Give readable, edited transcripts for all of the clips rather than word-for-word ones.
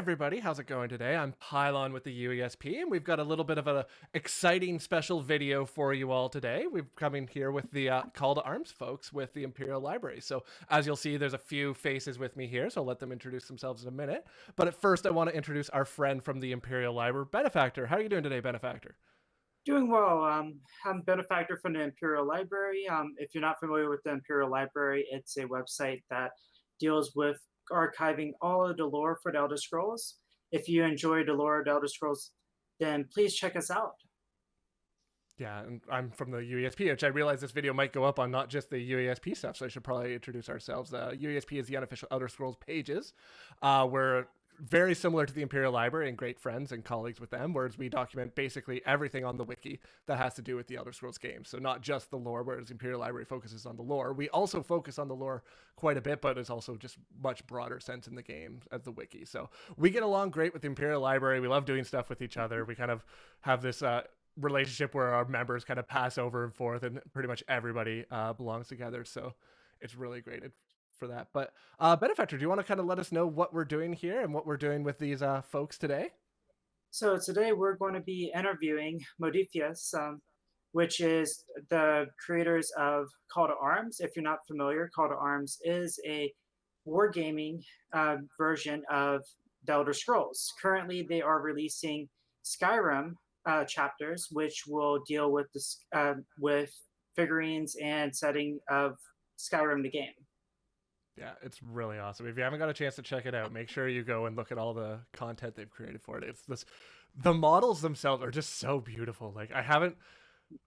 everybody, how's it going today? I'm Pylawn with the UESP, and we've got a little bit of an exciting special video for you all today. We've come in here with the Call to Arms folks with the Imperial Library. So as you'll see, there's a few faces with me here, so I'll let them introduce themselves in a minute. But at first, I want to introduce our friend from the Imperial Library, Benefactor. How are you doing today, Benefactor? Doing well. I'm Benefactor from the Imperial Library. If you're not familiar with the Imperial Library, it's a website that deals with archiving all of the lore for the Elder Scrolls. If you enjoy the lore of the Elder Scrolls, then please check us out. Yeah, and I'm from the UESP, which I realize this video might go up on not just the UESP stuff, so I should probably introduce ourselves. UESP is the Unofficial Elder Scrolls pages. We're very similar to the Imperial Library and great friends and colleagues with them, whereas we document basically everything on the wiki that has to do with the Elder Scrolls games. So not just the lore, whereas the Imperial Library focuses on the lore. We also focus on the lore quite a bit, but it's also just much broader sense in the game as the wiki. So we get along great with the Imperial Library. We love doing stuff with each other. We kind of have this relationship where our members kind of pass over and forth, and pretty much everybody belongs together. So it's really great for that. But Benefactor, do you want to kind of let us know what we're doing here and what we're doing with these folks today? So today we're going to be interviewing Modiphius, which is the creators of Call to Arms. If you're not familiar, Call to Arms is a wargaming version of the Elder Scrolls. Currently, they are releasing Skyrim chapters, which will deal with with figurines and setting of Skyrim the game. Yeah, it's really awesome. If you haven't got a chance to check it out, make sure you go and look at all the content they've created for it. The models themselves are just so beautiful. Like I haven't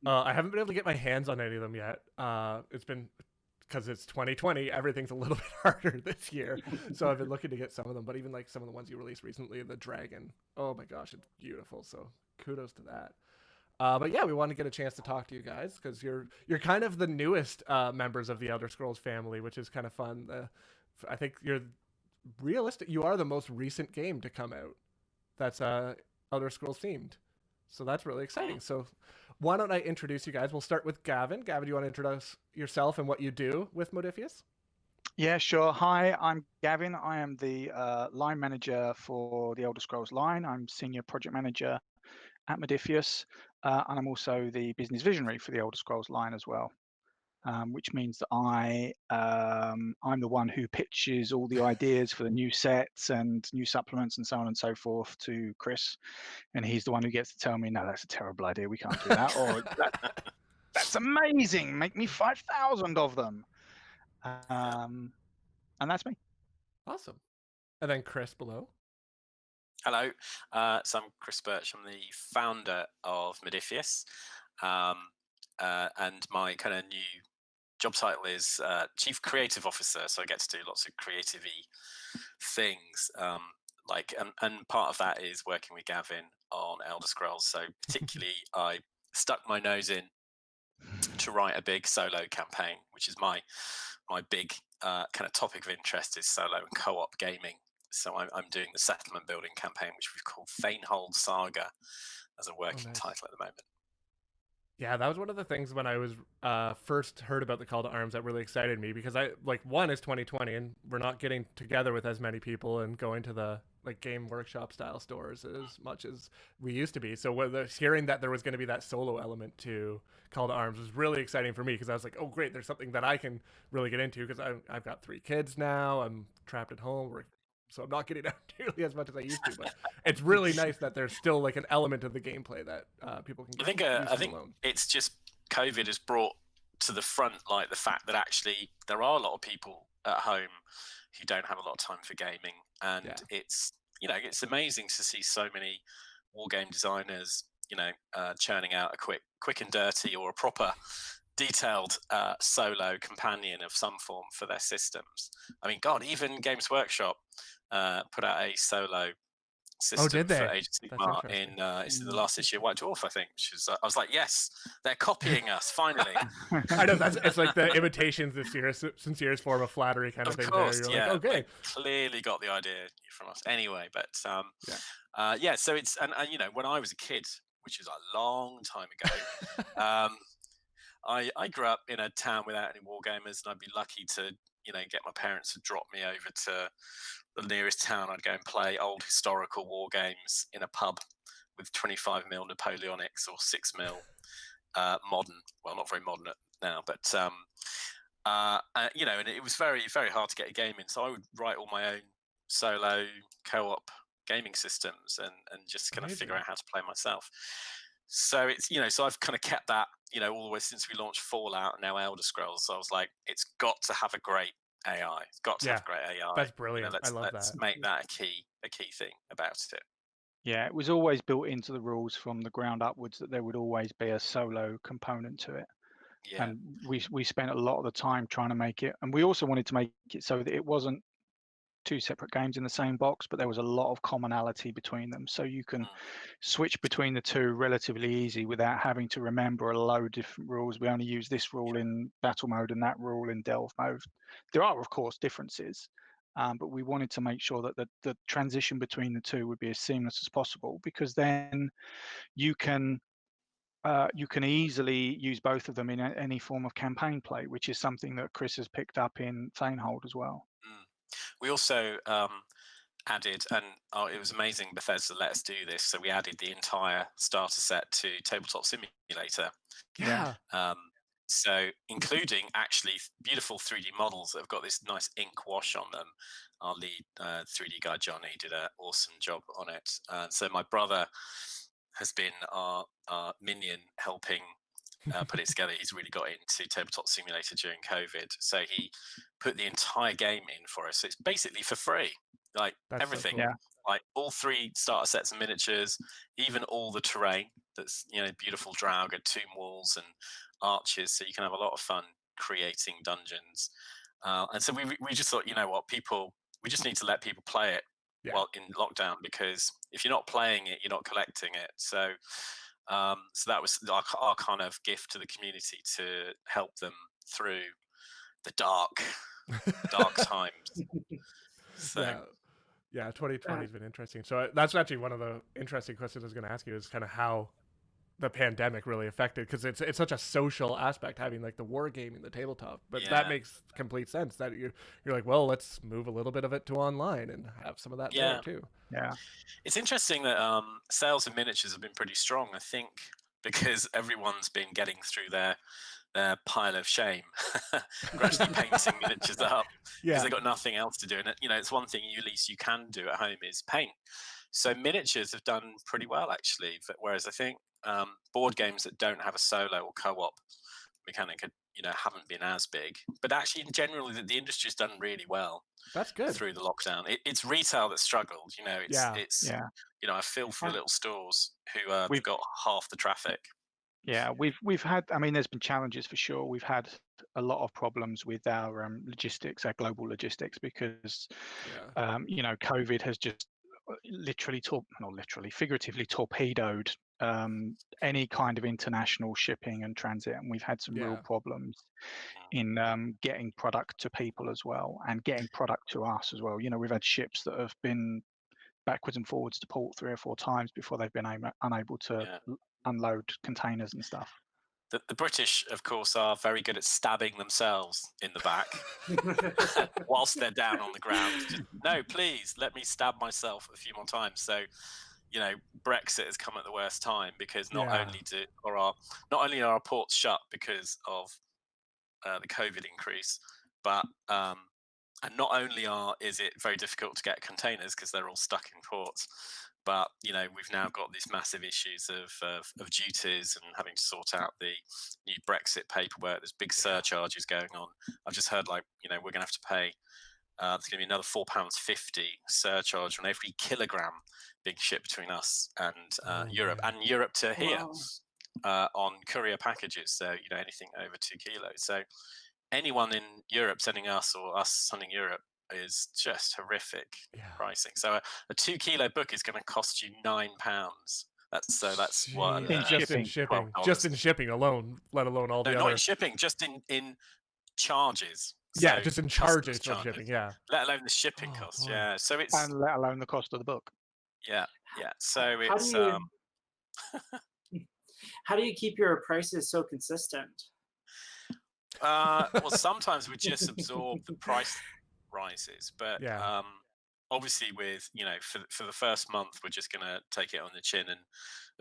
been able to get my hands on any of them yet. It's been because it's 2020, everything's a little bit harder this year. So I've been looking to get some of them, but even like some of the ones you released recently, the dragon, oh my gosh, it's beautiful. So kudos to that. But yeah, we want to get a chance to talk to you guys because you're kind of the newest members of the Elder Scrolls family, which is kind of fun. I think you're realistic. You are the most recent game to come out that's Elder Scrolls themed, so that's really exciting. So why don't I introduce you guys? We'll start with Gavin. Gavin, do you want to introduce yourself and what you do with Modiphius? Yeah, sure. Hi, I'm Gavin. I am the line manager for the Elder Scrolls line. I'm senior project manager at Modiphius, and I'm also the business visionary for the Elder Scrolls line as well, which means that I'm the one who pitches all the ideas for the new sets and new supplements and so on and so forth to Chris, and he's the one who gets to tell me, no, that's a terrible idea, we can't do that, or that's amazing, make me 5,000 of them. And that's me. Awesome. And then Chris below. Hello, so I'm Chris Birch. I'm the founder of Modiphius, and my kind of new job title is Chief Creative Officer. So I get to do lots of creative-y things, and part of that is working with Gavin on Elder Scrolls. So particularly, I stuck my nose in to write a big solo campaign, which is my big kind of topic of interest is solo and co-op gaming. So I'm doing the settlement building campaign, which we've called Fanehold Saga as a working title at the moment. Yeah, that was one of the things when I was first heard about the Call to Arms that really excited me because one is 2020 and we're not getting together with as many people and going to the game workshop style stores as much as we used to be. So hearing that there was going to be that solo element to Call to Arms was really exciting for me because I was like, oh great, there's something that I can really get into because I've got 3 kids now. I'm trapped at home. So I'm not getting out nearly as much as I used to, but it's really nice that there's still an element of the gameplay that people can get. I think it's just COVID has brought to the front the fact that actually there are a lot of people at home who don't have a lot of time for gaming, and it's amazing to see so many wargame designers churning out a quick and dirty or a proper detailed solo companion of some form for their systems. I mean, God, even Games Workshop put out a solo system for Age of Sigmar in the last issue of White Dwarf, I think. Which is, I was like, yes, they're copying us finally. I know it's like the imitations this year, sincere form of flattery kind of thing. Of course, yeah. Like, okay, clearly got the idea from us anyway. But so it's and when I was a kid, which is a long time ago. I grew up in a town without any wargamers, and I'd be lucky to get my parents to drop me over to the nearest town. I'd go and play old historical war games in a pub with 25mm Napoleonics or 6mm modern. Well, not very modern now, but and it was very, very hard to get a game in. So I would write all my own solo co-op gaming systems and just kind of figure out how to play myself. So it's so I've kind of kept that all the way since we launched Fallout and now Elder Scrolls. So I was like, it's got to have a great AI. It's got to have great AI. That's brilliant. I love let's that. make that a key thing about it. Yeah, it was always built into the rules from the ground upwards that there would always be a solo component to it. Yeah. And we spent a lot of the time trying to make it, and we also wanted to make it so that it wasn't two separate games in the same box, but there was a lot of commonality between them, so you can switch between the two relatively easy without having to remember a load of different rules. We only use this rule in battle mode and that rule in delve mode. There are of course differences, but we wanted to make sure that the transition between the two would be as seamless as possible, because then you can easily use both of them in any form of campaign play, which is something that Chris has picked up in Fanehold as well. We also added, and it was amazing Bethesda let us do this, so we added the entire starter set to Tabletop Simulator. Yeah. So including actually beautiful 3D models that have got this nice ink wash on them. Our lead 3D guy Johnny did an awesome job on it. So my brother has been our minion helping put it together. He's really got into Tabletop Simulator during COVID, so he put the entire game in for us. So it's basically for free, like That's everything. So cool. Yeah. Like all 3 starter sets and miniatures, even all the terrain. That's beautiful Draugr, tomb walls, and arches. So you can have a lot of fun creating dungeons. And so we just thought, we just need to let people play it while in lockdown, because if you're not playing it, you're not collecting it. So that was our kind of gift to the community to help them through the dark times. So yeah, 2020 has been interesting. So that's actually one of the interesting questions I was going to ask you, is kind of how the pandemic really affected, because it's such a social aspect, having like the war gaming, the tabletop, but that makes complete sense that you're like, well, let's move a little bit of it to online and have some of that there too. Yeah, it's interesting that sales of miniatures have been pretty strong, I think, because everyone's been getting through their pile of shame, gradually painting miniatures up because they've got nothing else to do. And it's one thing at least you can do at home is paint. So miniatures have done pretty well actually, whereas I think board games that don't have a solo or co-op mechanic haven't been as big. But actually in general the industry's done really well. That's good. Through the lockdown. It's retail that struggled. It's I feel for the little stores who we've got half the traffic. Yeah, we've had, I mean, there's been challenges for sure. We've had a lot of problems with our logistics, our global logistics, because COVID has just figuratively torpedoed any kind of international shipping and transit, and we've had some real problems in getting product to people as well, and getting product to us as well. We've had ships that have been backwards and forwards to port 3 or 4 times before they've been unable to unload containers and stuff. The British, of course, are very good at stabbing themselves in the back whilst they're down on the ground. Just, no, please let me stab myself a few more times. So, Brexit has come at the worst time, because not only are our ports shut because of the COVID increase, but and not only is it very difficult to get containers because they're all stuck in ports, but we've now got these massive issues of duties and having to sort out the new Brexit paperwork. There's big surcharges going on. I've just heard we're going to have to pay. There's going to be another £4.50 surcharge on every kilogram being shipped between us and Europe, and Europe to here on courier packages. So anything over 2 kilos. So anyone in Europe sending us, or us sending Europe, is just horrific pricing. So a 2 kilo book is going to cost you £9. That's what just in shipping alone, let alone all the other. Not in shipping, just in charges. So just in charges for shipping. Let alone the shipping cost. Yeah, so it's, and let alone the cost of the book. Yeah. So it's how do you keep your prices so consistent? Well, sometimes we just absorb the price rises, but Yeah. obviously with, for the first month, we're just going to take it on the chin and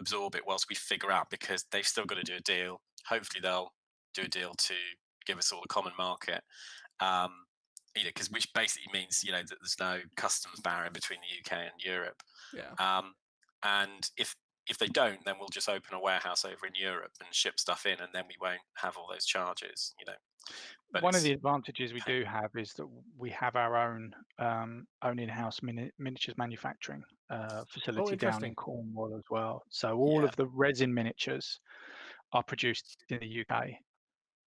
absorb it whilst we figure out, because they've still got to do a deal. Hopefully they'll do a deal to give us all a common market. Because which basically means, that there's no customs barrier between the UK and Europe. Yeah. And if they don't, then we'll just open a warehouse over in Europe and ship stuff in, and then we won't have all those charges, But one of the advantages we do have is that we have our own in-house miniatures manufacturing facility down in interesting. Cornwall as well. So all of the resin miniatures are produced in the UK.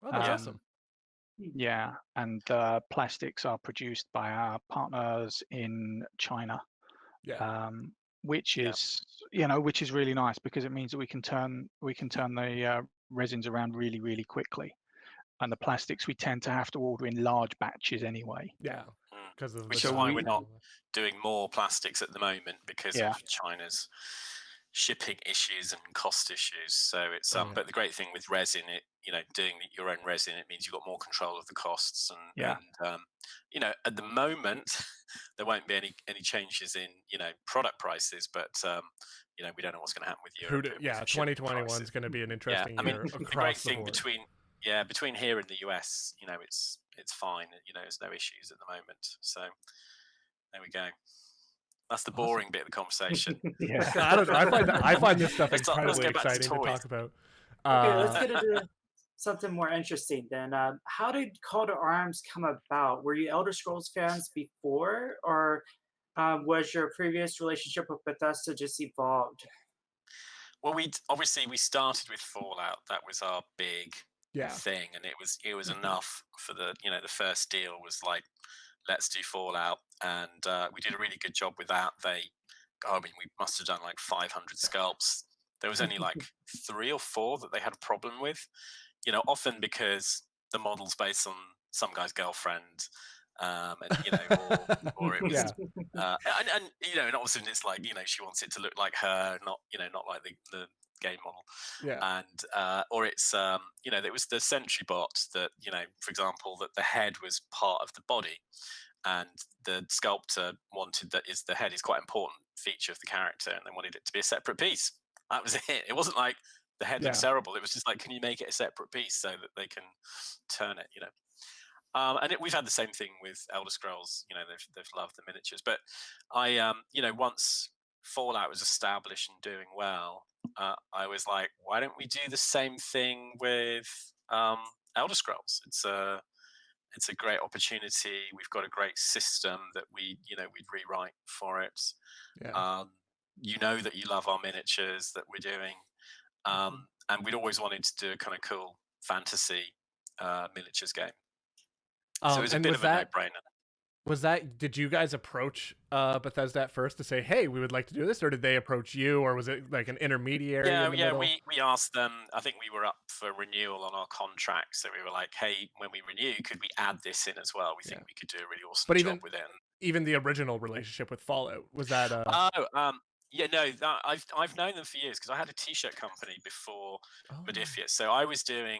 Oh, that's awesome. Yeah, and plastics are produced by our partners in China. Yeah. Which is which is really nice, because it means that we can turn the resins around really, really quickly. And the plastics we tend to have to order in large batches anyway. Yeah. Because of which is why we're not doing more plastics at the moment, because of China's shipping issues and cost issues. So it's but the great thing with resin, doing your own resin, it means you've got more control of the costs, and at the moment there won't be any changes in product prices, but we don't know what's going to happen with Europe. 2021 is going to be an interesting year across the great thing board. between here and the US, it's fine. There's no issues at the moment. So there we go. That's the boring bit of the conversation. I don't know. I find this stuff incredibly exciting to talk about. Okay, let's get into something more interesting then. How did Call to Arms come about? Were you Elder Scrolls fans before, or was your previous relationship with Bethesda just evolved? Well, we started with Fallout. That was our big thing, and it was enough for the first deal was like, let's do Fallout, and we did a really good job with that. We must have done like 500 sculpts. There was only like 3 or 4 that they had a problem with, often because the model's based on some guy's girlfriend, or it was, and all of a sudden it's like, she wants it to look like her, not like the game model. And or it's there was the sentry bot that, for example, that the head was part of the body, and the sculptor wanted the head is quite an important feature of the character, and they wanted it to be a separate piece. That was it. It wasn't like the head looks terrible. It was just like, can you make it a separate piece so that they can turn it, and we've had the same thing with Elder Scrolls. They've loved the miniatures, but I once Fallout was established and doing well, I was like, why don't we do the same thing with Elder Scrolls? It's a great opportunity. We've got a great system that we'd rewrite for it. That you love our miniatures that we're doing, and we'd always wanted to do a kind of cool fantasy miniatures game. So it was a bit of a no-brainer. Did you guys approach Bethesda at first to say, hey, we would like to do this, or did they approach you, or was it like an intermediary? We asked them. I think we were up for renewal on our contract, so we were like, hey, when we renew, could we add this in as well? We think we could do a really awesome job with it. Even the original relationship with Fallout, was that I've known them for years, because I had a t-shirt company before Modiphius. So I was doing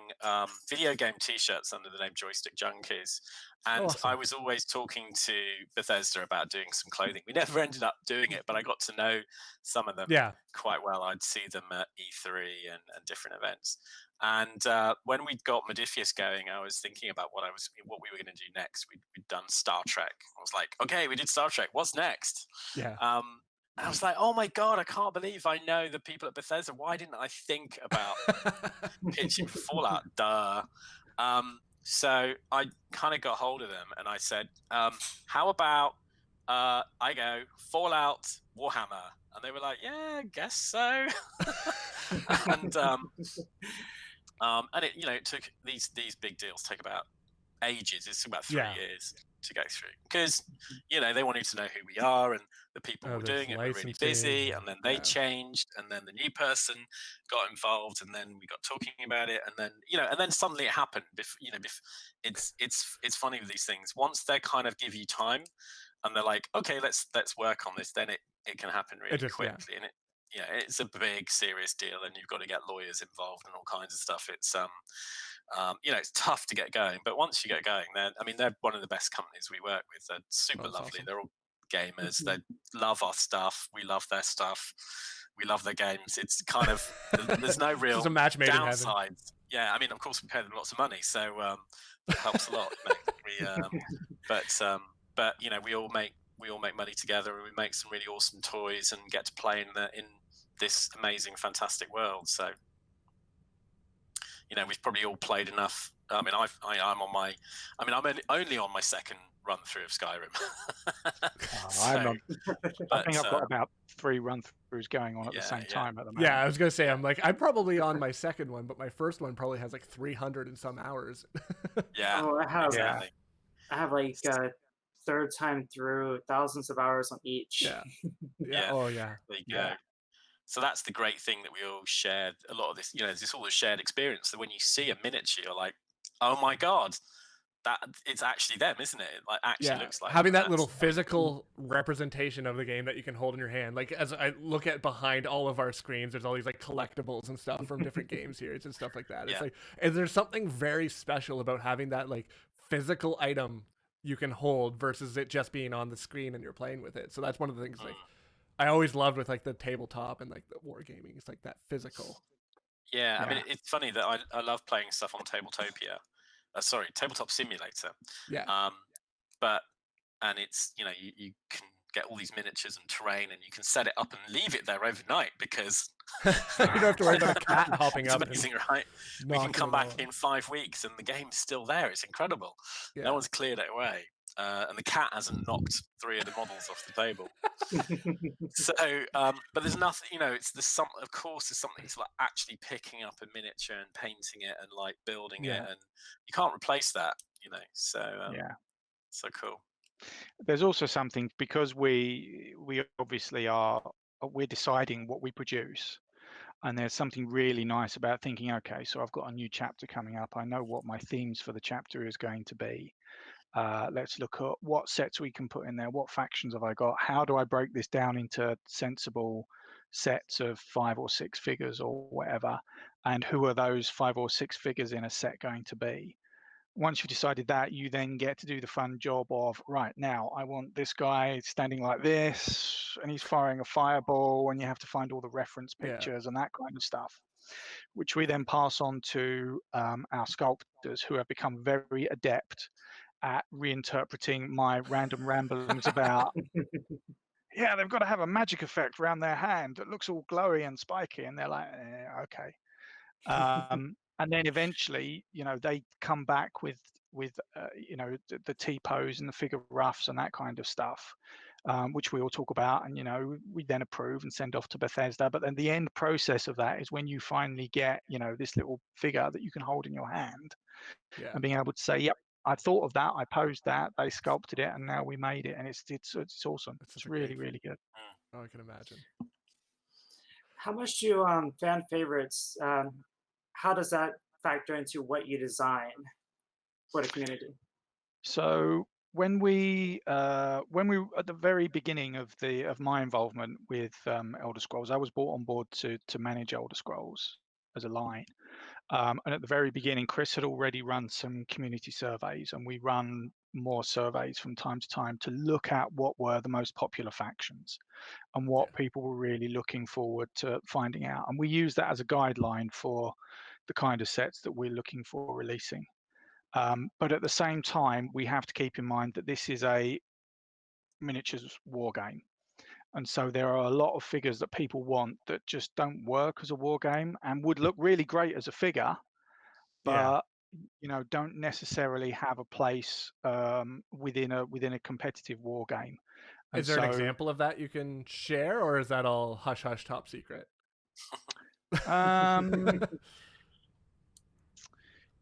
video game t-shirts under the name Joystick Junkies, and I was always talking to Bethesda about doing some clothing. We never ended up doing it, but I got to know some of them quite well. I'd see them at E3 and different events. And when we got Modiphius going, I was thinking about what we were going to do next. We'd done Star Trek. I was like, okay, we did Star Trek. What's next? And I was like, oh my God, I can't believe I know the people at Bethesda. Why didn't I think about pitching for Fallout? Duh. So I kind of got hold of them and I said, how about I go Fallout Warhammer? And they were like, yeah, I guess so. And it, it took these big deals take about ages. It's about 3 years to go through, because they wanted to know who we are, and the people were doing it were really busy, and then they changed, and then the new person got involved, and then we got talking about it, and then and then suddenly it happened. It's funny with these things. Once they kind of give you time and they're like, okay, let's work on this, then it can happen really quickly. And it's a big, serious deal, and you've got to get lawyers involved and all kinds of stuff. It's it's tough to get going, but once you get going, they're one of the best companies we work with. They're super That's lovely. awesome. They're all gamers. They love our stuff. We love their stuff. We love their games. It's kind of there's no real It's a match made in heaven. downsides. Yeah, of course we pay them lots of money, so that helps a lot. But we all make money together, and we make some really awesome toys and get to play in this amazing, fantastic world. So we've probably all played enough. I'm only on my second run through of Skyrim. I think I've got about 3 run-throughs going on at the same time at the moment. Yeah, I was gonna say, I'm probably on my second one, but my first one probably has like 300 and some hours. Yeah. Oh, exactly. I have like third time through, thousands of hours on each. Yeah. Oh yeah. There you go. So that's the great thing that we all shared. A lot of this, there's all the shared experience that when you see a miniature, you're like, oh my god, that it's actually them, isn't it? It like actually looks like having that little physical representation of the game that you can hold in your hand. Like as I look at behind all of our screens, there's all these like collectibles and stuff from different game series and stuff like that. It's like, and there's something very special about having that like physical item you can hold versus it just being on the screen and you're playing with it. So that's one of the things like I always loved with like the tabletop and like the wargaming. It's like that physical. Yeah, it's funny that I love playing stuff on Tabletopia. Tabletop Simulator. Yeah. And it's you can get all these miniatures and terrain, and you can set it up and leave it there overnight because you don't have to worry about a cat hopping up. It's amazing, right? We can come back in 5 weeks and the game's still there. It's incredible. Yeah. No one's cleared it away. And the cat hasn't knocked 3 of the models off the table. So, but there's nothing, of course, there's something to like actually picking up a miniature and painting it and like building it, and you can't replace that, So, so cool. There's also something, because we obviously we're deciding what we produce. And there's something really nice about thinking, okay, so I've got a new chapter coming up. I know what my themes for the chapter is going to be. Let's look at what sets we can put in there. What factions have I got? How do I break this down into sensible sets of 5 or 6 figures or whatever? And who are those 5 or 6 figures in a set going to be? Once you've decided that, you then get to do the fun job of, right, now I want this guy standing like this and he's firing a fireball, and you have to find all the reference pictures and that kind of stuff, which we then pass on to our sculptors, who have become very adept at reinterpreting my random ramblings about they've got to have a magic effect around their hand that looks all glowy and spiky, and they're like, okay. And then eventually, they come back with the T-pose and the figure roughs and that kind of stuff, which we all talk about, and we then approve and send off to Bethesda. But then the end process of that is when you finally get this little figure that you can hold in your hand, and being able to say, yep, I thought of that, I posed that, they sculpted it, and now we made it, and it's awesome. It's really, really good. Oh, I can imagine. How much do fan favorites? How does that factor into what you design for the community? So when we at the very beginning of my involvement with Elder Scrolls, I was brought on board to manage Elder Scrolls as a line. And at the very beginning, Chris had already run some community surveys, and we run more surveys from time to time to look at what were the most popular factions and what people were really looking forward to finding out. And we use that as a guideline for the kind of sets that we're looking for releasing. But at the same time, we have to keep in mind that this is a miniatures war game. And so there are a lot of figures that people want that just don't work as a war game and would look really great as a figure, but don't necessarily have a place within a competitive war game. And is there an example of that you can share, or is that all hush hush top secret?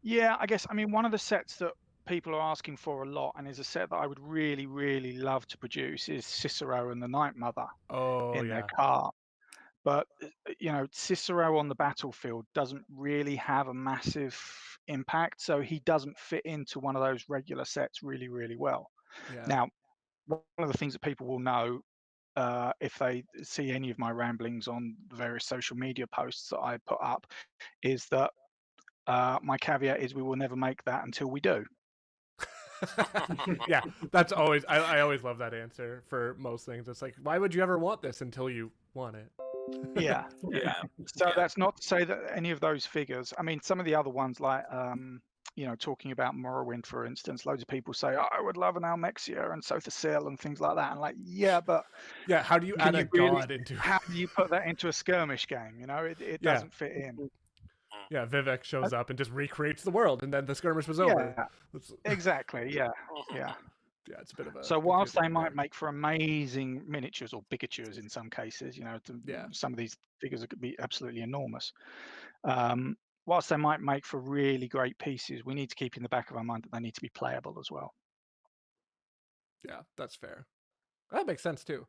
Yeah, I guess, one of the sets that people are asking for a lot, and is a set that I would really, really love to produce, is Cicero and the Night Mother in their car. But, Cicero on the battlefield doesn't really have a massive impact, so he doesn't fit into one of those regular sets really, really well. Now, one of the things that people will know if they see any of my ramblings on the various social media posts that I put up, is that my caveat is we will never make that until we do. Yeah, that's always I always love that answer for most things. It's like, why would you ever want this until you want it? Yeah. So that's not to say that any of those figures, I mean, some of the other ones like talking about Morrowind, for instance, loads of people say, oh, I would love an Almexia and Sothasil and things like that. And like, yeah, but yeah, how do you add a god into how do you put that into a skirmish game? It doesn't fit in. Yeah, Vivek shows up and just recreates the world, and then the skirmish was over. Exactly. Yeah. Yeah, it's a bit of a. So whilst they might make for amazing miniatures or bigatures in some cases, some of these figures could be absolutely enormous. Whilst they might make for really great pieces, we need to keep in the back of our mind that they need to be playable as well. Yeah, that's fair. That makes sense too.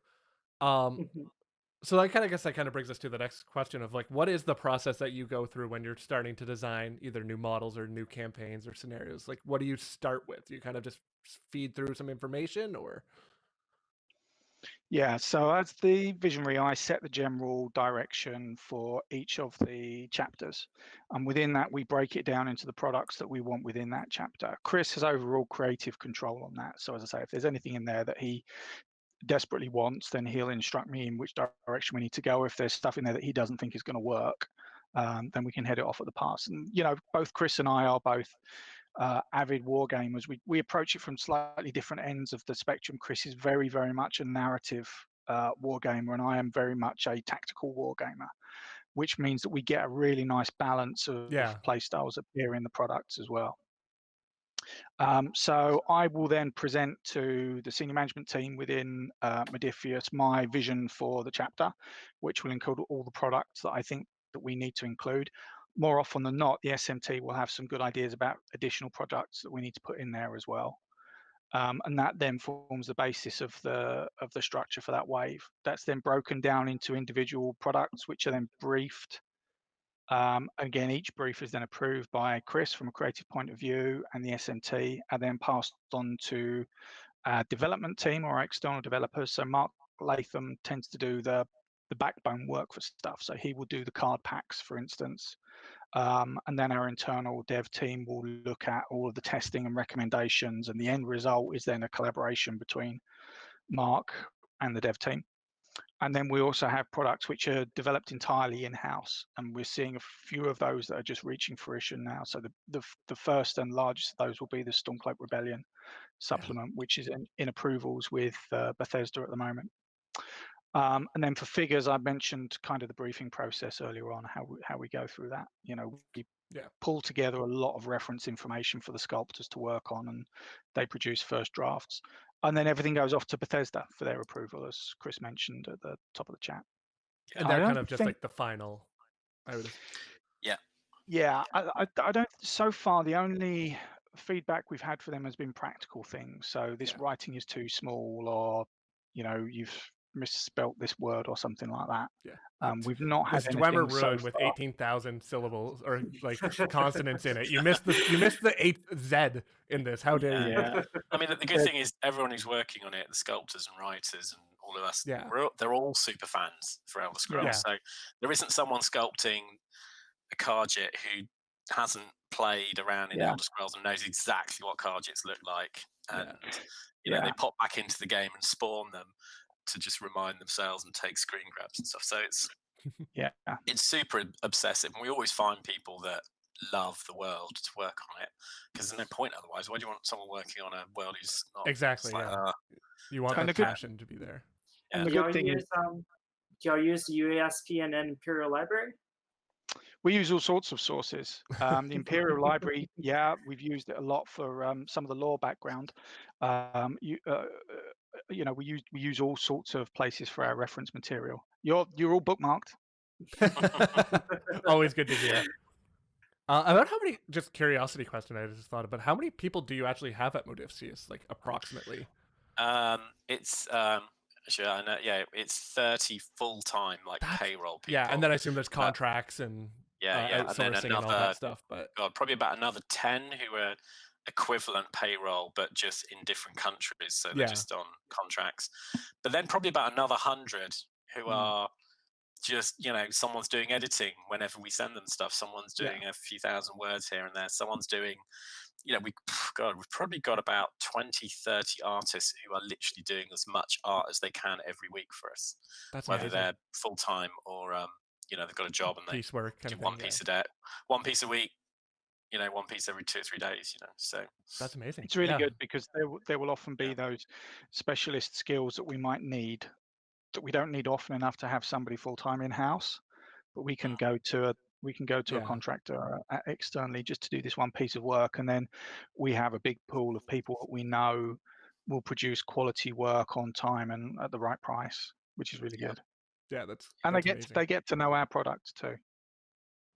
So I guess that kind of brings us to the next question of like, what is the process that you go through when you're starting to design either new models or new campaigns or scenarios? Like, what do you start with? Do you kind of just feed through some information, or? Yeah, so as the visionary, I set the general direction for each of the chapters. And within that, we break it down into the products that we want within that chapter. Chris has overall creative control on that. So as I say, if there's anything in there that he desperately wants, then he'll instruct me in which direction we need to go. If there's stuff in there that he doesn't think is going to work, then we can head it off at the pass. And both Chris and I are both avid war gamers. We approach it from slightly different ends of the spectrum. Chris is very, very much a narrative war gamer, and I am very much a tactical war gamer, which means that we get a really nice balance of play styles appear in the products as well. So I will then present to the senior management team within Modiphius my vision for the chapter, which will include all the products that I think that we need to include. More often than not, the SMT will have some good ideas about additional products that we need to put in there as well. And that then forms the basis of the structure for that wave. That's then broken down into individual products, which are then briefed. Again, each brief is then approved by Chris from a creative point of view, and the SMT are then passed on to our development team or our external developers. So Mark Latham tends to do the backbone work for stuff. So he will do the card packs, for instance. And then our internal dev team will look at all of the testing and recommendations, and the end result is then a collaboration between Mark and the dev team. And then we also have products which are developed entirely in-house, and we're seeing a few of those that are just reaching fruition now. So the first and largest of those will be the Stormcloak Rebellion supplement, which is in approvals with Bethesda at the moment. And then for figures, I mentioned kind of the briefing process earlier on, how we go through that. We pull together a lot of reference information for the sculptors to work on, and they produce first drafts. And then everything goes off to Bethesda for their approval, as Chris mentioned at the top of the chat. And they're kind of just like the final, I would. Yeah, I don't. So far, the only feedback we've had for them has been practical things. So this writing is too small, or you've misspelt this word or something like that. We've not had anything so rune with 18,000 syllables or like consonants in it. You missed the 8th Z in this. How dare you? Yeah. I mean, the good thing is everyone who's working on it, the sculptors and writers and all of us, they're all super fans for Elder Scrolls. So there isn't someone sculpting a Karjit who hasn't played around in Elder Scrolls and knows exactly what Karjits look like. And they pop back into the game and spawn them to just remind themselves and take screen grabs and stuff. So it's super obsessive, and we always find people that love the world to work on it, because there's no point otherwise. Why do you want someone working on a world who's not exactly? You want the passion to be there. And do y'all use UESP and Imperial Library? We use all sorts of sources. The Imperial Library, we've used it a lot for some of the lore background. We use all sorts of places for our reference material. You're all bookmarked. Always good to hear. About how many, just curiosity question I just thought about, how many people do you actually have at Modiphius, like approximately? It's it's 30 full-time payroll people. Yeah, and then I assume there's contracts and and then and all that stuff. But probably about another 10 who are equivalent payroll, but just in different countries. So they're Yeah. just on contracts. But then probably about another 100 who are just, you know, someone's doing editing whenever we send them stuff. Someone's doing a few thousand words here and there. Someone's doing, you know, we've probably got about 20, 30 artists who are literally doing as much art as they can every week for us. That's whether amazing. they're full time or, you know, they've got a job and they Piecework kind do of one thing, piece a day, one piece a week, you know, one piece every 2 or 3 days, you know. So That's amazing. It's really good because there will often be those specialist skills that we might need that we don't need often enough to have somebody full time in house, but we can go to a contractor externally just to do this one piece of work, and then we have a big pool of people that we know will produce quality work on time and at the right price, which is really good. Yeah, that's amazing. They get to know our product too.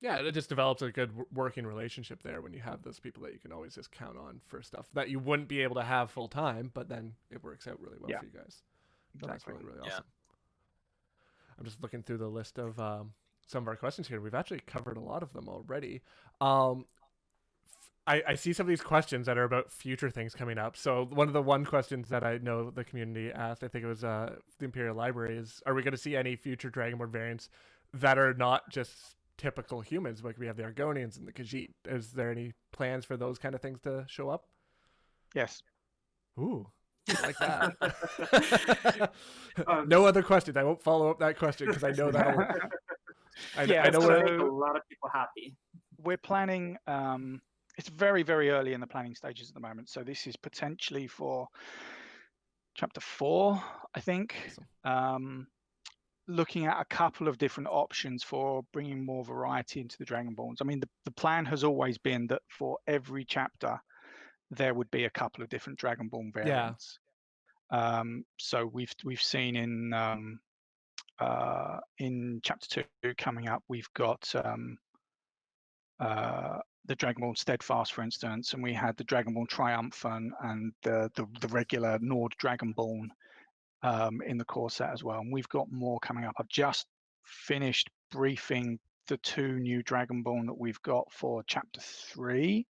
Yeah, it just develops a good working relationship there when you have those people that you can always just count on for stuff that you wouldn't be able to have full time, but then it works out really well for you guys. Exactly. That's really, really awesome. I'm just looking through the list of some of our questions here. We've actually covered a lot of them already. I see some of these questions that are about future things coming up. So one questions that I know the community asked, I think it was the Imperial Library, is, are we going to see any future Dragonborn variants that are not just typical humans? Like we have the Argonians and the Khajiit. Is there any plans for those kind of things to show up? Yes. Ooh, I like that. No other questions. I won't follow up that question because I know that'll. I know make a lot of people happy. We're planning. It's very, very early in the planning stages at the moment. So this is potentially for chapter 4, I think. Awesome. Looking at a couple of different options for bringing more variety into the Dragonborns. I mean, the plan has always been that for every chapter, there would be a couple of different Dragonborn variants. So we've seen in chapter 2 coming up, we've got the Dragonborn Steadfast, for instance, and we had the Dragonborn Triumphant and the regular Nord Dragonborn in the core set as well. And we've got more coming up. I've just finished briefing the 2 new Dragonborn that we've got for chapter 3,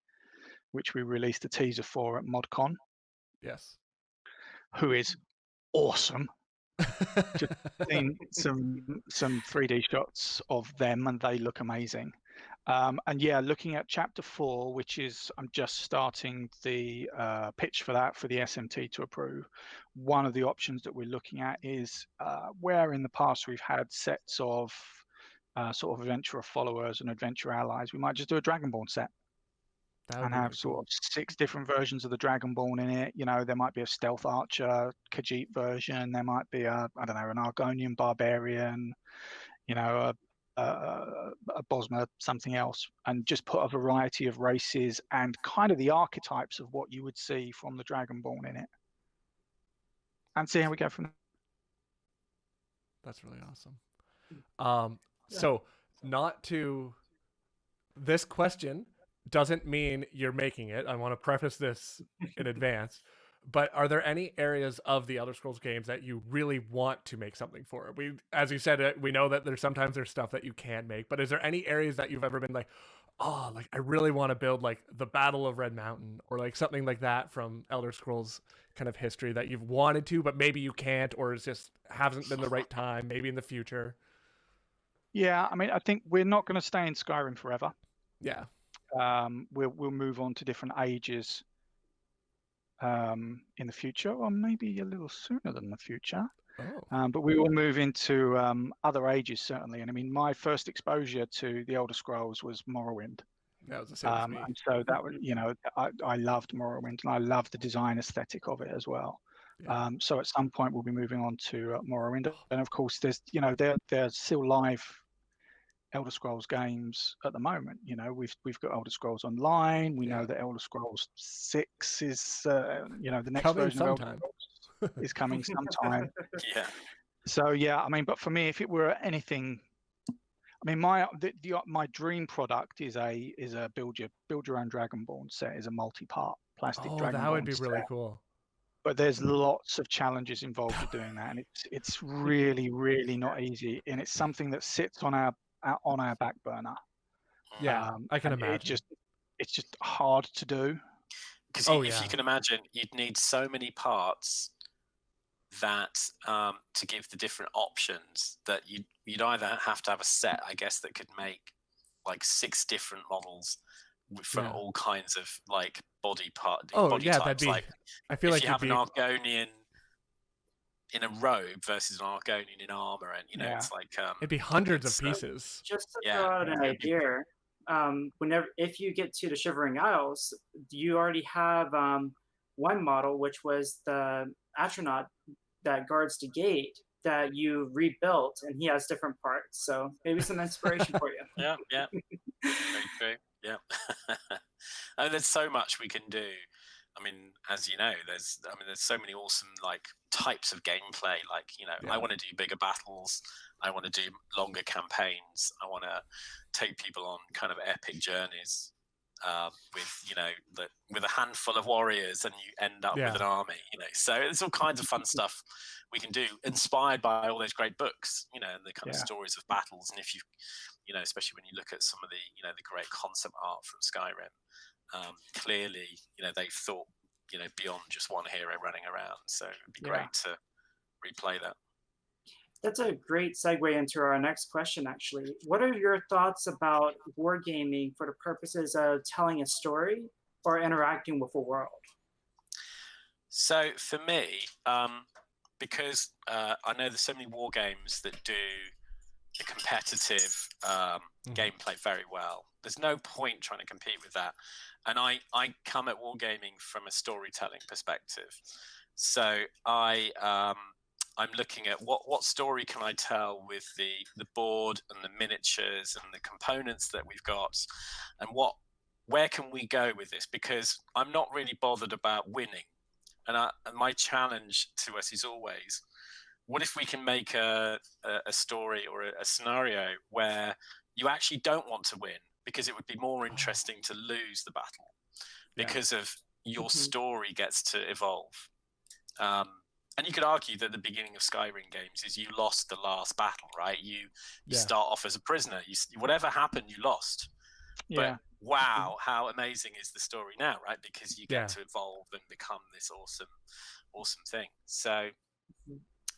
which we released a teaser for at ModCon. Yes. Who is awesome. Just seen some 3D shots of them and they look amazing. And yeah, looking at chapter 4, which is, I'm just starting the pitch for that for the SMT to approve. One of the options that we're looking at is where in the past we've had sets of sort of adventurer followers and adventurer allies, we might just do a Dragonborn set and have sort of 6 different versions of the Dragonborn in it. You know, there might be a stealth archer Khajiit version, there might be an Argonian barbarian, you know, a Bosma something else, and just put a variety of races and kind of the archetypes of what you would see from the Dragonborn in it, and see how we go from there. That's really awesome. So not to, this question doesn't mean you're making it. I want to preface this in advance. But are there any areas of the Elder Scrolls games that you really want to make something for? We, as you said, we know that there's stuff that you can make, but is there any areas that you've ever been like, oh, like I really want to build like the Battle of Red Mountain or like something like that from Elder Scrolls kind of history that you've wanted to, but maybe you can't, or it's just hasn't been the right time, maybe in the future? Yeah, I mean, I think we're not going to stay in Skyrim forever. Yeah. We'll move on to different ages in the future, or maybe a little sooner than the future. But we will move into other ages, certainly. And I mean, my first exposure to the Elder Scrolls was Morrowind. That was the same as me. And so that was, you know, I loved Morrowind and I loved the design aesthetic of it as well. Yeah. So at some point we'll be moving on to Morrowind. And of course, there's, you know, there's still live Elder Scrolls games at the moment. You know, we've got Elder Scrolls Online. We know that Elder Scrolls 6 is, you know, the next coming version sometime. of Elder Scrolls is coming sometime. Yeah. So yeah, I mean, but for me, if it were anything, I mean, my dream product is a build your own Dragonborn set, is a multi-part plastic Dragonborn. That would be really set. cool. But there's lots of challenges involved with doing that, and it's really, really not easy, and it's something that sits on our back burner. Yeah, I can imagine. It's just hard to do. because Oh, if yeah. you can imagine, you'd need so many parts that to give the different options that you'd either have to have a set, I guess, that could make like 6 different models from Yeah. all kinds of like body Oh, yeah, that'd types. be. Like I feel if like you you'd have an be. Argonian in a robe versus an Argonian in armor, and Yeah. it's like It'd be hundreds of it's, pieces. Just to Yeah, throw out an it'd be- idea, if you get to the Shivering Isles, you already have one model, which was the astronaut that guards the gate that you rebuilt, and he has different parts. So maybe some inspiration for you. yeah, very true. Yeah, and there's so much we can do. I mean, as you know, there's so many awesome like types of gameplay. Like, Yeah. I want to do bigger battles. I want to do longer campaigns. I want to take people on kind of epic journeys with with a handful of warriors, and you end up with an army. So there's all kinds of fun stuff we can do, inspired by all those great books. And the kind of stories of battles. And if you, especially when you look at some of the the great concept art from Skyrim. Clearly, they've thought, beyond just one hero running around. So it'd be great to replay that. That's a great segue into our next question, actually. What are your thoughts about wargaming for the purposes of telling a story or interacting with a world? So for me, because I know there's so many war games that do the competitive gameplay very well. There's no point trying to compete with that. And I come at wargaming from a storytelling perspective. So I'm looking at what story can I tell with the board and the miniatures and the components that we've got, and where can we go with this? Because I'm not really bothered about winning. And my challenge to us is always, what if we can make a story or a scenario where you actually don't want to win, because it would be more interesting to lose the battle because of your story gets to evolve. And you could argue that the beginning of Skyrim games is you lost the last battle, right? You start off as a prisoner. Whatever happened, you lost. But wow, how amazing is the story now, right? Because you get to evolve and become this awesome thing. So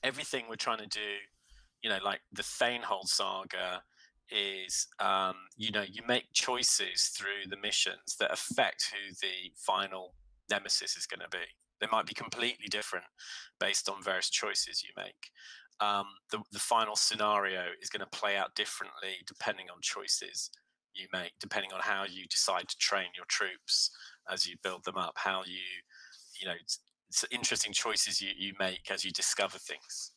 everything we're trying to do, like the Thanehold saga is, you make choices through the missions that affect who the final nemesis is going to be. They might be completely different based on various choices you make. The final scenario is going to play out differently depending on choices you make, depending on how you decide to train your troops as you build them up, how it's interesting choices you make as you discover things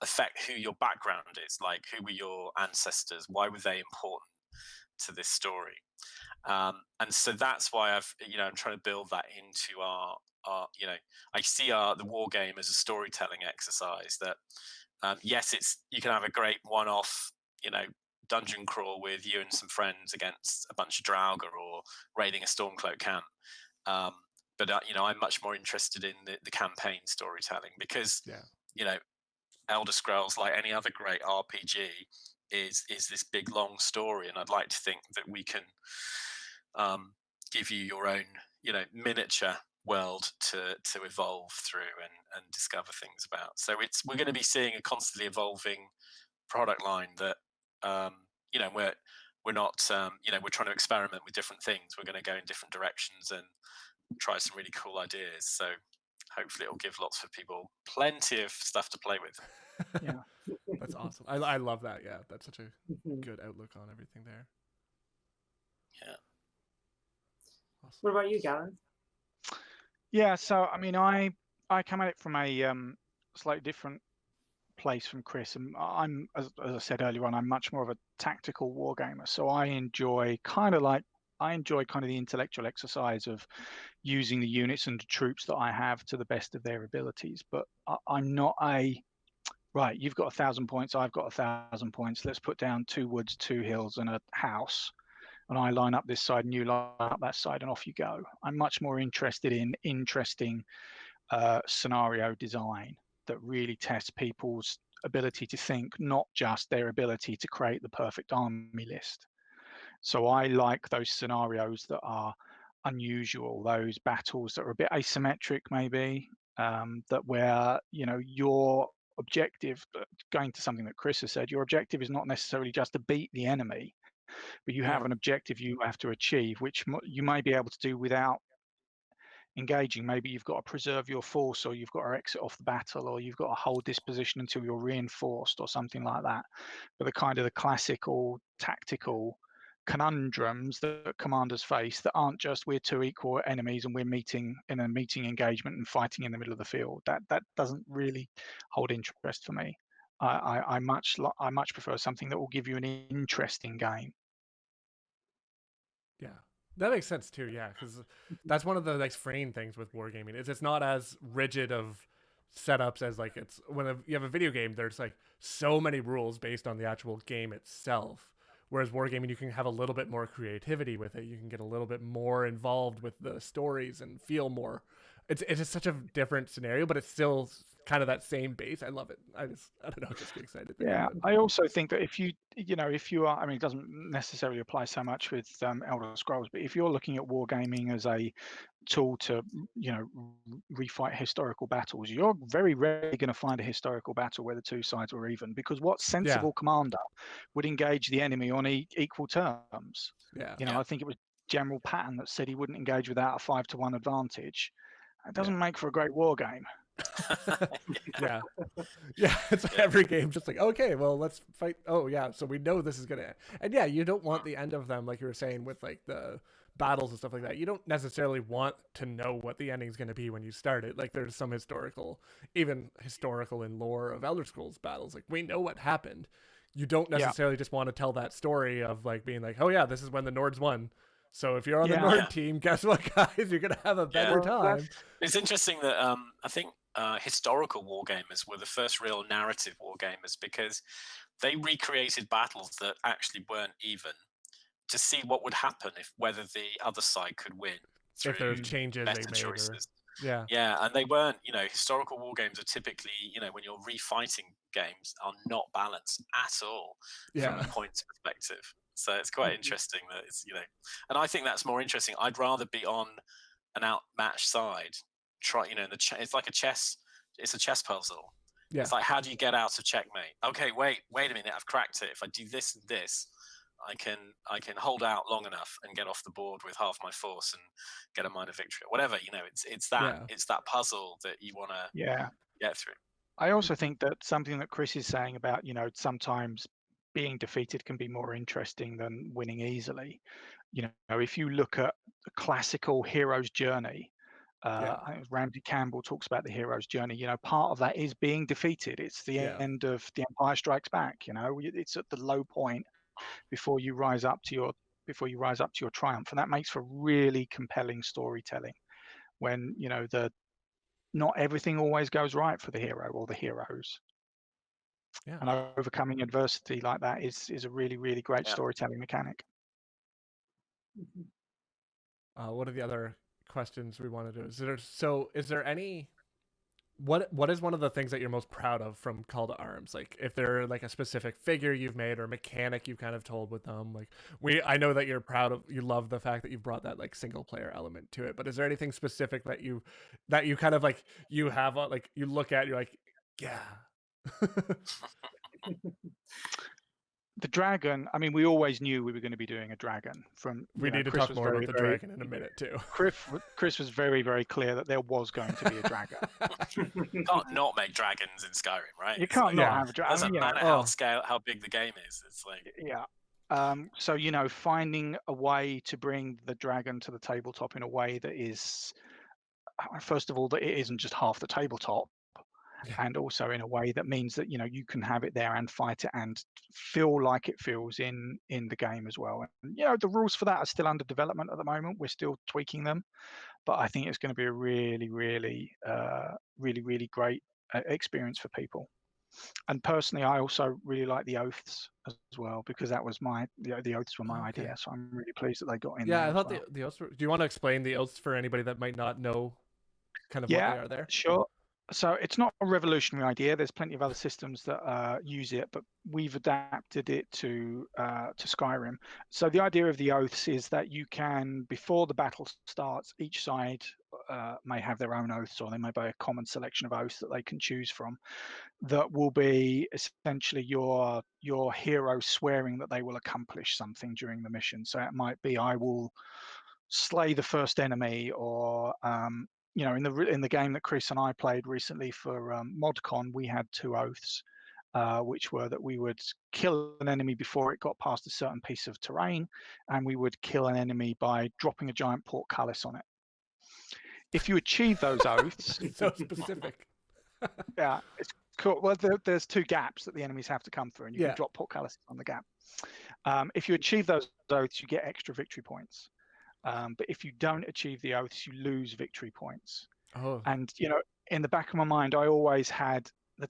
affect who your background is, like who were your ancestors, why were they important to this story. And so that's why I'm trying to build that into our I see the war game as a storytelling exercise that yes, you can have a great one-off dungeon crawl with you and some friends against a bunch of Draugr or raiding a Stormcloak camp, but I'm much more interested in the campaign storytelling, because Elder Scrolls, like any other great RPG, is this big long story, and I'd like to think that we can give you your own miniature world to evolve through and discover things about. So we're going to be seeing a constantly evolving product line that we're not we're trying to experiment with different things. We're going to go in different directions and try some really cool ideas. So hopefully it'll give lots of people plenty of stuff to play with. That's awesome. I love that. Yeah, that's such a good outlook on everything there. Yeah. Awesome. What about you, Gavin? Yeah, so I mean, I come at it from a slightly different place from Chris, and I'm, as I said earlier on, I'm much more of a tactical wargamer. So I enjoy kind of the intellectual exercise of using the units and the troops that I have to the best of their abilities. But I'm not right, you've got 1,000 points, I've got 1,000 points. Let's put down 2 woods, 2 hills, and a house. And I line up this side and you line up that side, and off you go. I'm much more interested in interesting scenario design that really tests people's ability to think, not just their ability to create the perfect army list. So I like those scenarios that are unusual. Those battles that are a bit asymmetric, maybe, that where your objective, going to something that Chris has said, your objective is not necessarily just to beat the enemy, but you have an objective you have to achieve, which you may be able to do without engaging. Maybe you've got to preserve your force, or you've got to exit off the battle, or you've got to hold this position until you're reinforced, or something like that. But the classical tactical conundrums that commanders face, that aren't just we're two equal enemies and we're meeting in a meeting engagement and fighting in the middle of the field. That doesn't really hold interest for me. I much prefer something that will give you an interesting game. Yeah, that makes sense too. Yeah, because that's one of the like freeing things with wargaming is it's not as rigid of setups as like it's when you have a video game. There's like so many rules based on the actual game itself. Whereas wargaming, you can have a little bit more creativity with it. You can get a little bit more involved with the stories and feel more. It's just such a different scenario, but it's still kind of that same base. I love it. I don't know, just get excited. Yeah, I also think that if you are, I mean, it doesn't necessarily apply so much with Elder Scrolls, but if you're looking at wargaming as a tool to, refight historical battles, you're very rarely going to find a historical battle where the two sides were even, because what sensible commander would engage the enemy on equal terms? I think it was General Patton that said he wouldn't engage without a 5-1 advantage. It doesn't make for a great war game. yeah it's like every game just like, okay, well, let's fight. Oh yeah, so we know this is gonna end. And yeah, you don't want the end of them, like you were saying with like the battles and stuff like that. You don't necessarily want to know what the ending is going to be when you start it. Like there's some historical in lore of Elder Scrolls battles, like we know what happened. You don't necessarily just want to tell that story of like being like, oh yeah, this is when the Nords won. So if you're on the Nord team, guess what, guys? You're going to have a better time. It's interesting that I think historical wargamers were the first real narrative wargamers, because they recreated battles that actually weren't even, to see what would happen whether the other side could win through if there are changes better they made choices. Yeah, and they weren't, historical war games are typically, when you're refighting games, are not balanced at all from a points perspective. So it's quite interesting that it's, and I think that's more interesting. I'd rather be on an outmatched side, it's like it's a chess puzzle. Yeah. It's like, how do you get out of checkmate? Okay, wait a minute, I've cracked it. If I do this and this, I can hold out long enough and get off the board with half my force and get a minor victory. Whatever, it's that puzzle that you want to get through. I also think that something that Chris is saying about, sometimes being defeated can be more interesting than winning easily. If you look at the classical hero's journey, I think Ramsey Campbell talks about the hero's journey. Part of that is being defeated. It's the end of The Empire Strikes Back. It's at the low point before you rise up to your triumph, and that makes for really compelling storytelling. When not everything always goes right for the hero or the heroes. And overcoming adversity like that is a really, really great storytelling mechanic. What are the other questions we want to do? Is there any, what is one of the things that you're most proud of from Call to Arms? Like if they're like a specific figure you've made or mechanic you've kind of told with them, like I know that you love the fact that you've brought that like single player element to it, but is there anything specific that you kind of like, you have like, you look at, you're like, yeah. The dragon, I mean, we always knew we were going to be doing a dragon. We need to talk more about the dragon in a minute too. Chris was very, very clear that there was going to be a dragon. You can't not make dragons in Skyrim, right? You can't not have a dragon. Doesn't matter how big the game is. It's like so finding a way to bring the dragon to the tabletop in a way that is, first of all, that it isn't just half the tabletop. And also in a way that means that you can have it there and fight it and feel like it feels in the game as well. And the rules for that are still under development at the moment. We're still tweaking them, but I think it's going to be a really, really, really, really great experience for people. And personally, I also really like the oaths as well, because that was the oaths were my idea. So I'm really pleased that they got in. Yeah, I thought the oaths. Do you want to explain the oaths for anybody that might not know kind of what they are there? Sure. So it's not a revolutionary idea. There's plenty of other systems that use it, but we've adapted it to Skyrim. So the idea of the oaths is that you can, before the battle starts, each side may have their own oaths, or they may be a common selection of oaths that they can choose from. That will be essentially your hero swearing that they will accomplish something during the mission. So it might be, I will slay the first enemy, or you know, in the game that Chris and I played recently for ModCon, we had 2 oaths, which were that we would kill an enemy before it got past a certain piece of terrain, and we would kill an enemy by dropping a giant portcullis on it. If you achieve those oaths, So specific. yeah, it's cool. Well, there's 2 gaps that the enemies have to come through, and you Yeah. can drop portcullis on the gap. If you achieve those oaths, you get extra victory points. But if you don't achieve the oaths, you lose victory points. Oh, And you know, in the back of my mind, I always had the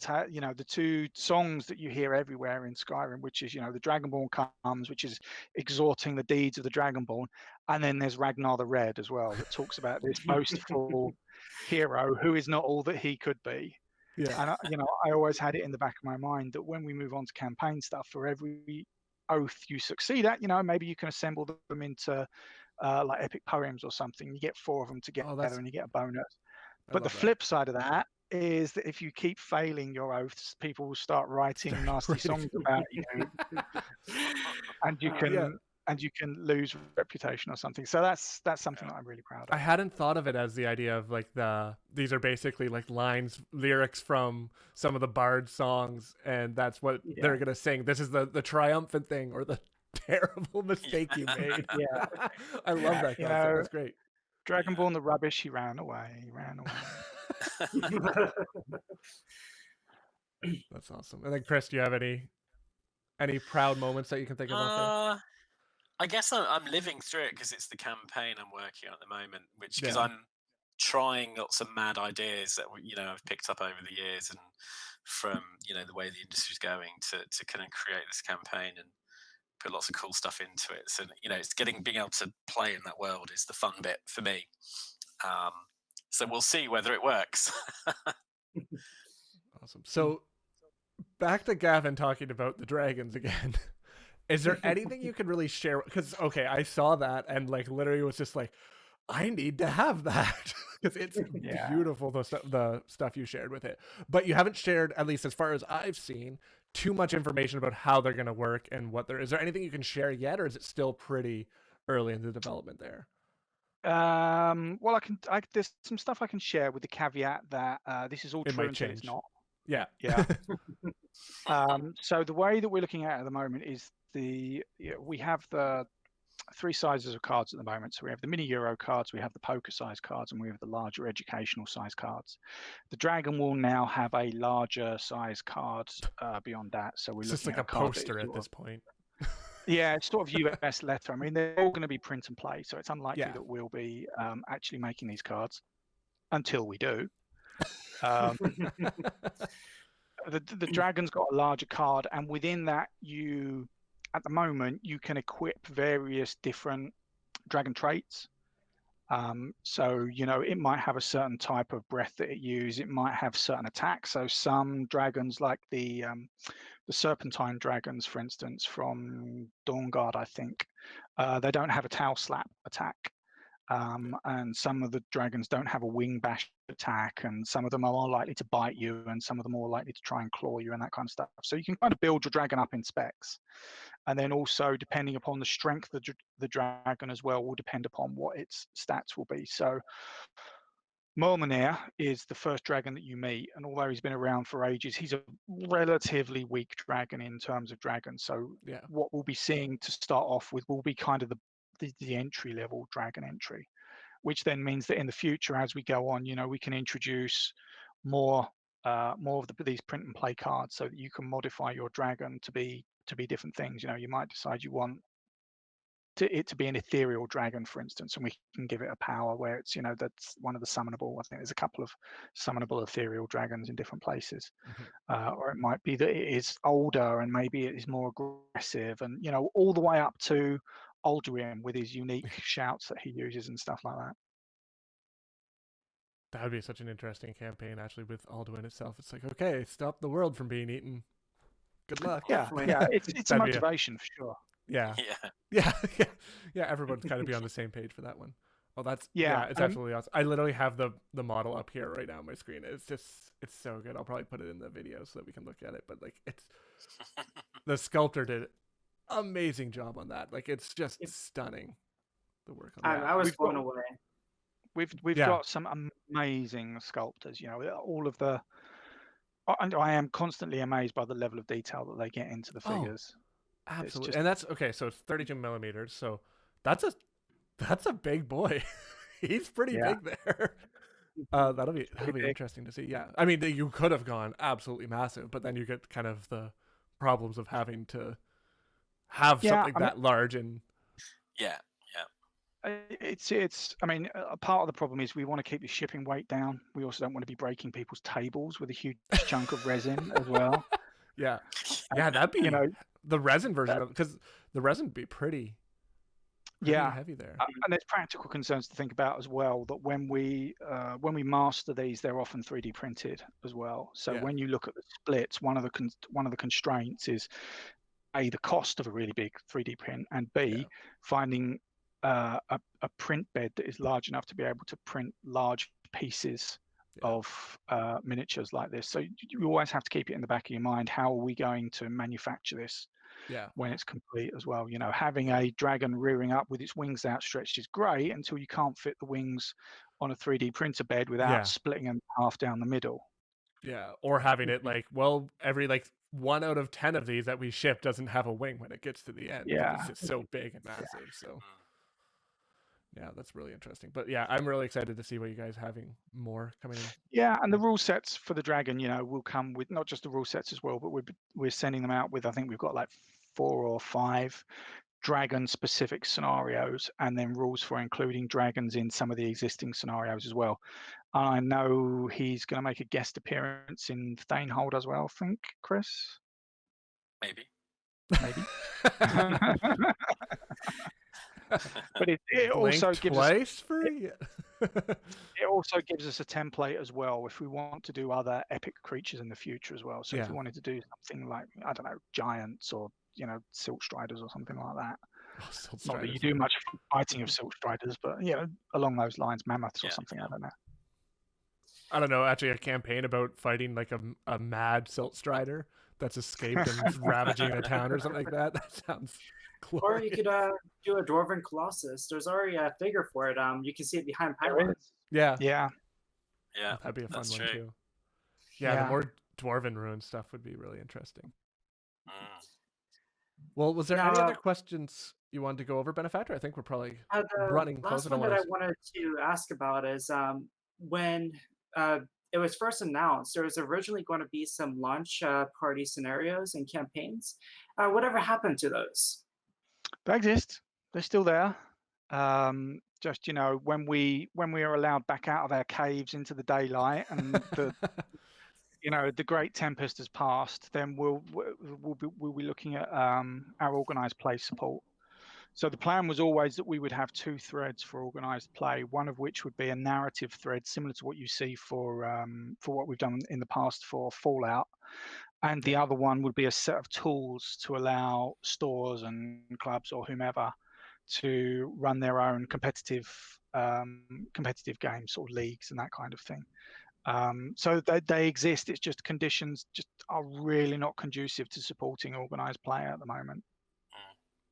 2 songs that you hear everywhere in Skyrim, which is, you know, the Dragonborn comes, which is exhorting the deeds of the Dragonborn, and then there's Ragnar the Red as well, that talks about this boastful hero who is not all that he could be. yeah. And you know, I always had it in the back of my mind that when we move on to campaign stuff, for every oath you succeed at, you know, maybe you can assemble them into like epic poems or something. You get 4 of them together, and you get a bonus. But the flip side of that is that if you keep failing your oaths, people will start writing nasty songs about you, and you can lose reputation or something. So that's something that I'm really proud of. I hadn't thought of it as the idea of like these are basically like lyrics from some of the bard songs, and that's what they're gonna sing. This is the triumphant thing, or the terrible mistake you made. Yeah. I love that concept. That's great. Dragonborn the rubbish, he ran away. That's awesome. And then Chris, do you have any proud moments that you can think of out there? I guess I'm living through it because it's the campaign I'm working on at the moment, which because I'm trying lots of mad ideas that I've picked up over the years, and from the way the industry's going to kind of create this campaign and put lots of cool stuff into it. So it's being able to play in that world is the fun bit for me. So we'll see whether it works. Awesome. So back to Gavin talking about the dragons again. Is there anything you could really share? Because okay, I saw that and like literally was just like, I need to have that because it's beautiful, the stuff you shared with it. But you haven't shared, at least as far as I've seen, too much information about how they're going to work and what is there anything you can share yet, or is it still pretty early in the development there? Well, there's some stuff I can share with the caveat that this is all true until it's not. Yeah. So the way that we're looking at it the moment is we have the 3 sizes of cards at the moment. So we have the mini Euro cards, we have the poker size cards, and we have the larger educational size cards. The dragon will now have a larger size card beyond that. So we're just looking like at a poster at this point. Yeah, it's sort of US letter. I mean, they're all going to be print and play, so it's unlikely that we'll be actually making these cards until we do. The dragon's got a larger card, and within that, at the moment, you can equip various different dragon traits. So, it might have a certain type of breath that it uses. It might have certain attacks. So some dragons, like the serpentine dragons, for instance, from Dawnguard, I think, they don't have a tail slap attack. And some of the dragons don't have a wing bash attack, and some of them are more likely to bite you, and some of them are more likely to try and claw you and that kind of stuff. So you can kind of build your dragon up in specs. And then also, depending upon the strength of the dragon as well, will depend upon what its stats will be. So Molmenir is the first dragon that you meet, and although he's been around for ages, he's a relatively weak dragon in terms of dragons. So what we'll be seeing to start off with will be kind of the entry level dragon entry, which then means that in the future, as we go on, we can introduce more of these print and play cards, so that you can modify your dragon to be different things. You might decide you want it to be an ethereal dragon, for instance, and we can give it a power where it's that's one of the summonable. I think there's a couple of summonable ethereal dragons in different places. Or it might be that it is older and maybe it is more aggressive, and all the way up to Aldrin with his unique shouts that he uses and stuff like that. That would be such an interesting campaign, actually, with Alduin itself. It's like, okay, stop the world from being eaten. Good luck. Yeah, Definitely. yeah, it's a That'd be motivation for sure. Yeah. Yeah. Yeah. Yeah. Yeah. Everyone's kind of be on the same page for that one. Oh, that's Yeah, it's and absolutely awesome. I literally have the model up here right now on my screen. It's so good. I'll probably put it in the video so that we can look at it. But like, it's the sculptor did amazing job on that. Like, it's just stunning. The work on that. I was We've blown got- away. we've Yeah. got some amazing sculptors. You know, all of the. And I am constantly amazed by the level of detail that they get into the Oh, figures. Absolutely. just- And that's okay. So it's 32 millimeters. So that's a big boy. He's pretty Yeah. big there. That'll be big. interesting to see. Yeah. I mean, you could have gone absolutely massive, but then you get kind of the problems of having to have Yeah, something that large and Yeah. It's. I mean, a part of the problem is we want to keep the shipping weight down. We also don't want to be breaking people's tables with a huge chunk of resin as well. yeah. Yeah, that'd be You know, the resin version of because the resin would be pretty yeah. heavy there. And there's practical concerns to think about as well. That when we master these, they're often 3D printed as well. So Yeah. when you look at the splits, one of the constraints is A, the cost of a really big 3D print, and B, Yeah. finding a print bed that is large enough to be able to print large pieces Yeah. of miniatures like this. So you always have to keep it in the back of your mind. How are we going to manufacture this Yeah. when it's complete as well? You know, having a dragon rearing up with its wings outstretched is great until you can't fit the wings on a 3D printer bed without Yeah. splitting them half down the middle. Yeah. Or having it like, well, every like 1 out of 10 of these that we ship doesn't have a wing when it gets to the end. 'cause Yeah. It's just so big and massive. So yeah, that's really interesting. But yeah, I'm really excited to see what you guys having more coming in. Yeah, and the rule sets for the dragon, you know, will come with not just the rule sets as well, but we're sending them out with, I think we've got like 4 or 5 dragon specific scenarios, and then rules for including dragons in some of the existing scenarios as well. I know he's going to make a guest appearance in Thanehold as well, I think, Chris. Maybe. Maybe. But it also Blink gives us twice for it. it also gives us a template as well if we want to do other epic creatures in the future as well. So if Yeah. we wanted to do something like, I don't know, giants or, you know, silt striders or something like that. Oh, Silt Not that you Striders, do yeah. much fighting of silt striders, but, you know, along those lines, mammoths or Yeah, something, yeah. I don't know. I don't know, actually a campaign about fighting like a mad Silt Strider that's escaped and is ravaging a town or something like that. That sounds glorious. Or you could do a Dwarven Colossus. There's already a figure for it. You can see it behind Pylawn. Yeah. Yeah. Yeah. That'd be a fun that's one true. too. Yeah, the Yeah. more Dwarven ruin stuff would be really interesting. Mm. Well, was there Now, any other questions you wanted to go over, Benefactor? I think we're probably The running close. last one that I wanted to ask about is when it was first announced, there was originally going to be some launch party scenarios and campaigns. Whatever happened to those? They exist. They're still there. Just, you know, when we are allowed back out of our caves into the daylight and the you know, the great tempest has passed, then we'll be looking at our organized play support. So the plan was always that we would have 2 threads for organized play, one of which would be a narrative thread similar to what you see for what we've done in the past for Fallout, and the other one would be a set of tools to allow stores and clubs or whomever to run their own competitive games or leagues and that kind of thing. So they exist. It's just conditions just are really not conducive to supporting organized play at the moment.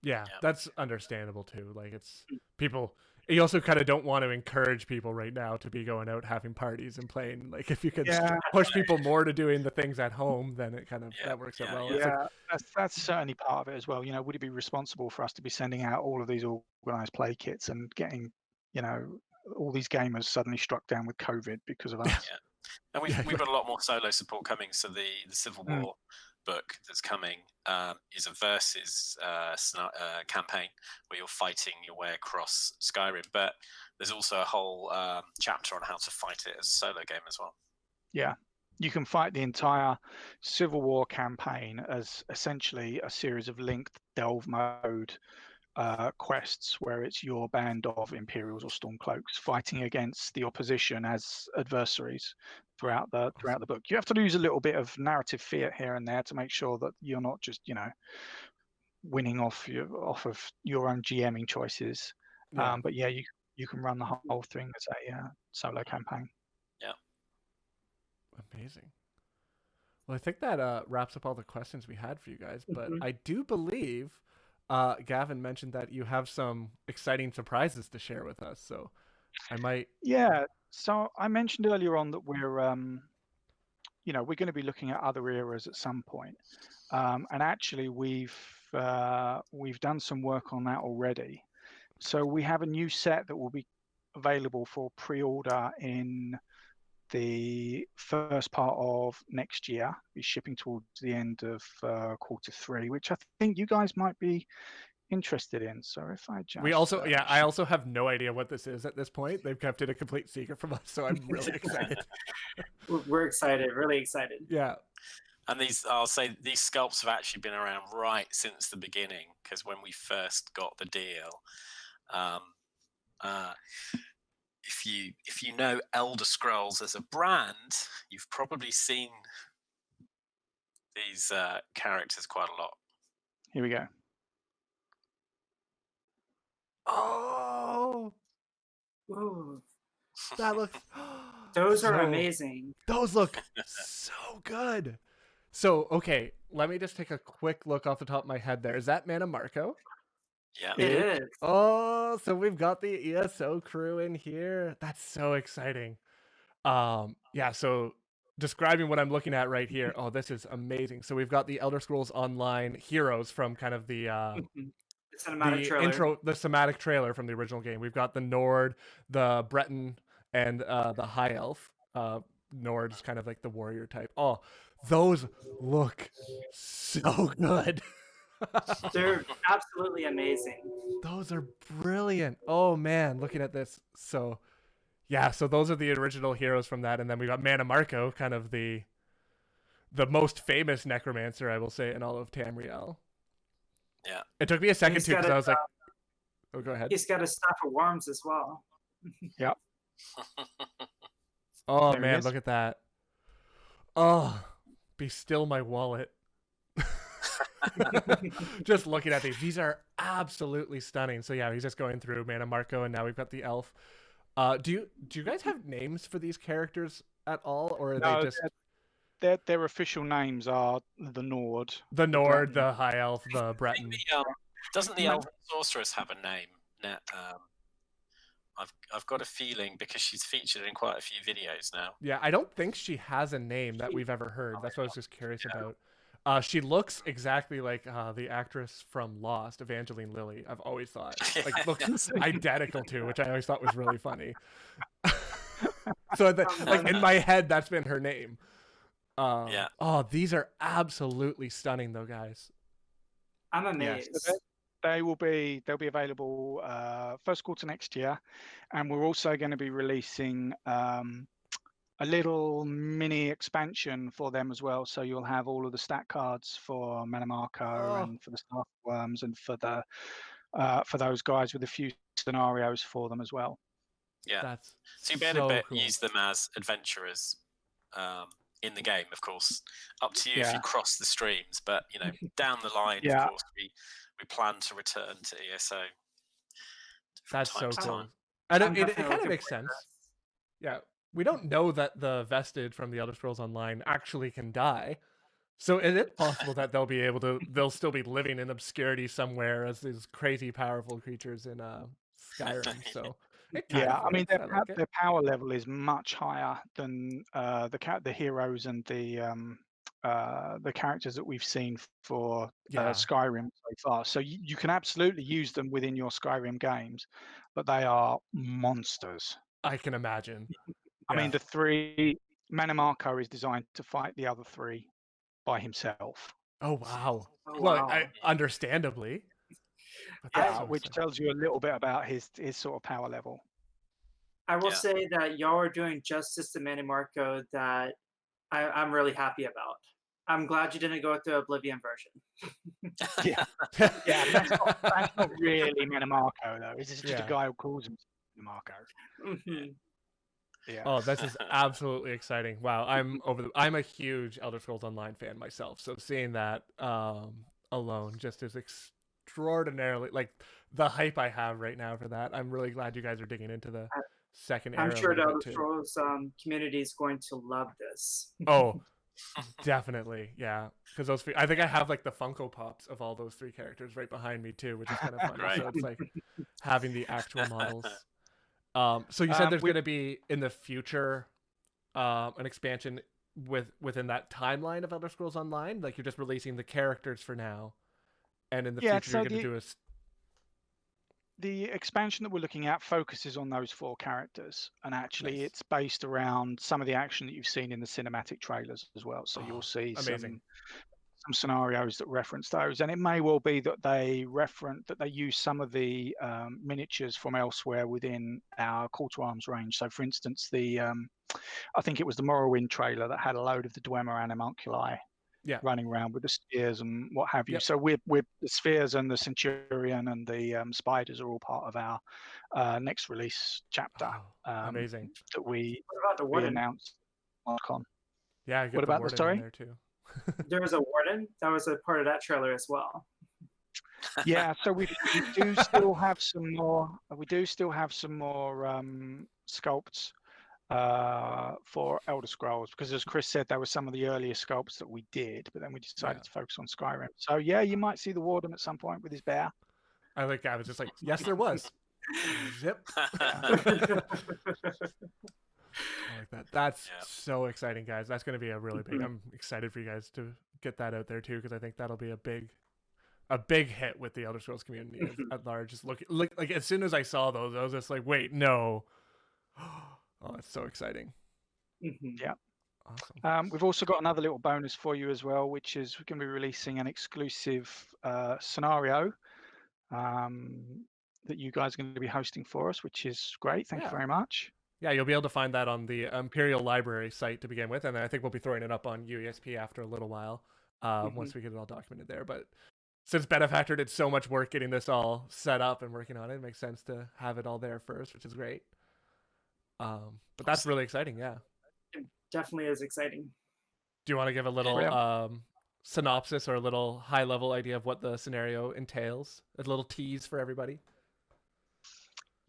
Yeah, Yeah. that's understandable too. Like it's people. You also kind of don't want to encourage people right now to be going out having parties and playing. Like if you could Yeah. push people more to doing the things at home, then it kind of Yeah, that works out yeah, well. yeah. It's like- Yeah, that's certainly part of it as well. You know, would it be responsible for us to be sending out all of these organized play kits and getting, you know, all these gamers suddenly struck down with COVID because of us? Yeah. And we've got a lot more solo support coming. So the Civil War book that's coming is a versus campaign where you're fighting your way across Skyrim. But there's also a whole chapter on how to fight it as a solo game as well. Yeah, you can fight the entire Civil War campaign as essentially a series of linked delve mode quests where it's your band of Imperials or Stormcloaks fighting against the opposition as adversaries throughout the book. You have to lose a little bit of narrative fiat here and there to make sure that you're not just winning off of your own GMing choices. Yeah. But yeah, you can run the whole thing as a solo campaign. Yeah. Amazing. Well, I think that wraps up all the questions we had for you guys. But I do believe Gavin mentioned that you have some exciting surprises to share with us. So I might. Yeah. So I mentioned earlier on that we're going to be looking at other eras at some point, and actually we've done some work on that already. So we have a new set that will be available for pre-order in the first part of next year. Be shipping towards the end of Q3, which I think you guys might be interested in. So if I just I also have no idea what this is at this point. They've kept it a complete secret from us, so I'm really excited. We're excited, really excited. Yeah. And I'll say these sculpts have actually been around right since the beginning, because when we first got the deal, if you know Elder Scrolls as a brand, you've probably seen these characters quite a lot. Here we go. Oh, Ooh, that looks. those are amazing. Those look so good. So, okay, let me just take a quick look off the top of my head there. Is that Mana Marco? Yeah. It is. Oh, so we've got the ESO crew in here. That's so exciting. Yeah, so describing what I'm looking at right here. Oh, this is amazing. So we've got the Elder Scrolls Online heroes from kind of the cinematic trailer. the thematic trailer from the original game. We've got the Nord, the Breton, and the High Elf. Nord's kind of like the warrior type. Oh, those look so good. They're absolutely amazing. Those are brilliant. Oh man, looking at this. So yeah, so those are the original heroes from that, and then we got Mana Marco, kind of the most famous necromancer, I will say, in all of Tamriel. Yeah. It took me a second too, because I was like, oh, go ahead. He's got a staff of worms as well. Yep. Oh There he man, is. look at that. Oh, be still my wallet. Just looking at these are absolutely stunning. So yeah, he's just going through Mana Marco, and now we've got the elf. Do you guys have names for these characters at all, or are they just their official names are the Nord, the Nord, Breton. the High Elf, the Breton? Doesn't the Elven Sorceress have a name? I've got a feeling, because she's featured in quite a few videos now. Yeah, I don't think she has a name that we've ever heard. That's what I was just curious about. She looks exactly like the actress from Lost, Evangeline Lilly. I've always thought, like, looks identical to, which I always thought was really funny. So like in my head, that's been her name. Yeah. Oh, these are absolutely stunning, though, guys. I'm amazed. Yes, they'll be available first quarter next year, and we're also going to be releasing a little mini expansion for them as well. So you'll have all of the stat cards for Mana Marco and for the Staff Worms, and for those guys, with a few scenarios for them as well. Yeah. So you better use them as adventurers in the game, of course. Up to you if you cross the streams, but down the line, of course, we plan to return to ESO. That's so cool. And it kind of makes sense. Yeah. We don't know that the Vestige from the Elder Scrolls Online actually can die. So is it possible that they'll still be living in obscurity somewhere as these crazy powerful creatures in Skyrim? So I mean, their power level is much higher than the heroes and the characters that we've seen for Skyrim so far. So you can absolutely use them within your Skyrim games, but they are monsters. I can imagine. I mean, the three Mana Marco is designed to fight the other three by himself. Oh wow! Oh, well, wow. Understandably, which tells you a little bit about his sort of power level. I will say that y'all are doing justice to Mana Marco that I'm really happy about. I'm glad you didn't go with the Oblivion version. Yeah, yeah, that's not really Minimarco though. It's just a guy who calls himself Minimarco. Mhm. Yeah. Oh, this is absolutely exciting. Wow, I'm a huge Elder Scrolls Online fan myself, so seeing that alone just is extraordinarily, like, the hype I have right now for that. I'm really glad you guys are digging into the second era I'm sure a the little Elder bit too. Scrolls community is going to love this. Oh, definitely, yeah. Because those I think I have like the Funko Pops of all those 3 characters right behind me too, which is kind of fun. Great. So it's like having the actual models. So you said there's going to be in the future an expansion within that timeline of Elder Scrolls Online. Like, you're just releasing the characters for now, and in the future you're going to do the expansion that we're looking at focuses on those 4 characters, and actually Nice. it's based around some of the action that you've seen in the cinematic trailers as well. So you'll see amazing. some scenarios that reference those, and it may well be that they use some of the miniatures from elsewhere within our Call to Arms range. So for instance, I think it was the Morrowind trailer that had a load of the Dwemer animalculi running around with the spears and what have you. Yep. So we're the spheres and the Centurion and the spiders are all part of our next release chapter. Amazing. That we announced on Con. Yeah, what about the story? In there too. There was a warden that was a part of that trailer as well. Yeah, so we do still have some more. We do still have some more sculpts for Elder Scrolls, because as Chris said, there were some of the earlier sculpts that we did, but then we decided to focus on Skyrim. So yeah, you might see the warden at some point with his bear. I was just like, yes, there was. Zip. I like that. That's so exciting, guys. That's going to be a really big. I'm excited for you guys to get that out there too, because I think that'll be a big hit with the Elder Scrolls community at large. Just look like as soon as I saw those, I was just like, wait, no. Oh, it's so exciting. Yeah. Awesome. We've also got another little bonus for you as well, which is we're going to be releasing an exclusive scenario that you guys are going to be hosting for us, which is great. Thank you very much. Yeah, you'll be able to find that on the Imperial Library site to begin with, and I think we'll be throwing it up on UESP after a little while once we get it all documented there. But since Benefactor did so much work getting this all set up and working on it, it makes sense to have it all there first, which is great. But that's really exciting, yeah. It definitely is exciting. Do you want to give a little synopsis or a little high-level idea of what the scenario entails? A little tease for everybody?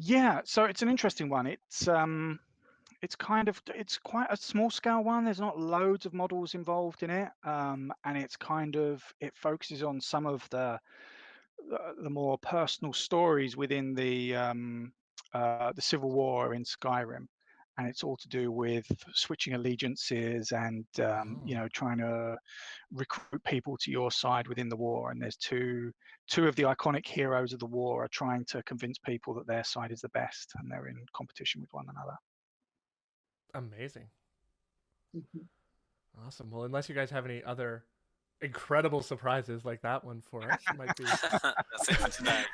Yeah, so it's an interesting one. It's quite a small scale one. There's not loads of models involved in it, and it focuses on some of the more personal stories within the Civil War in Skyrim, and it's all to do with switching allegiances and trying to recruit people to your side within the war. And there's two of the iconic heroes of the war are trying to convince people that their side is the best, and they're in competition with one another. Amazing. Awesome. Well, unless you guys have any other incredible surprises like that one for us, it might be. That's it for today.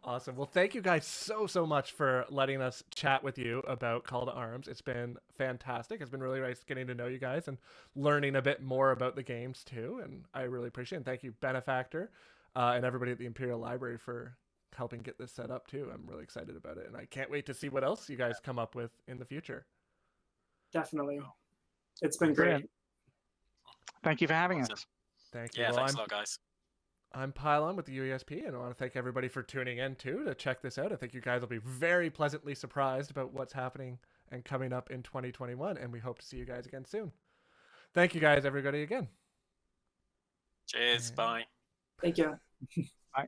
Awesome. Well, thank you guys so much for letting us chat with you about Call to Arms. It's been fantastic. It's been really nice getting to know you guys and learning a bit more about the games too, and I really appreciate it. And thank you, Benefactor, and everybody at the Imperial Library for helping get this set up too. I'm really excited about it, and I can't wait to see what else you guys come up with in the future. Definitely. It's been great. Thank you for having us. Thank you. Yeah, thanks a lot, guys. I'm Pylawn with the UESP, and I want to thank everybody for tuning in too to check this out. I think you guys will be very pleasantly surprised about what's happening and coming up in 2021, and we hope to see you guys again soon. Thank you guys, everybody, again. Cheers. Bye. Thank you. Bye.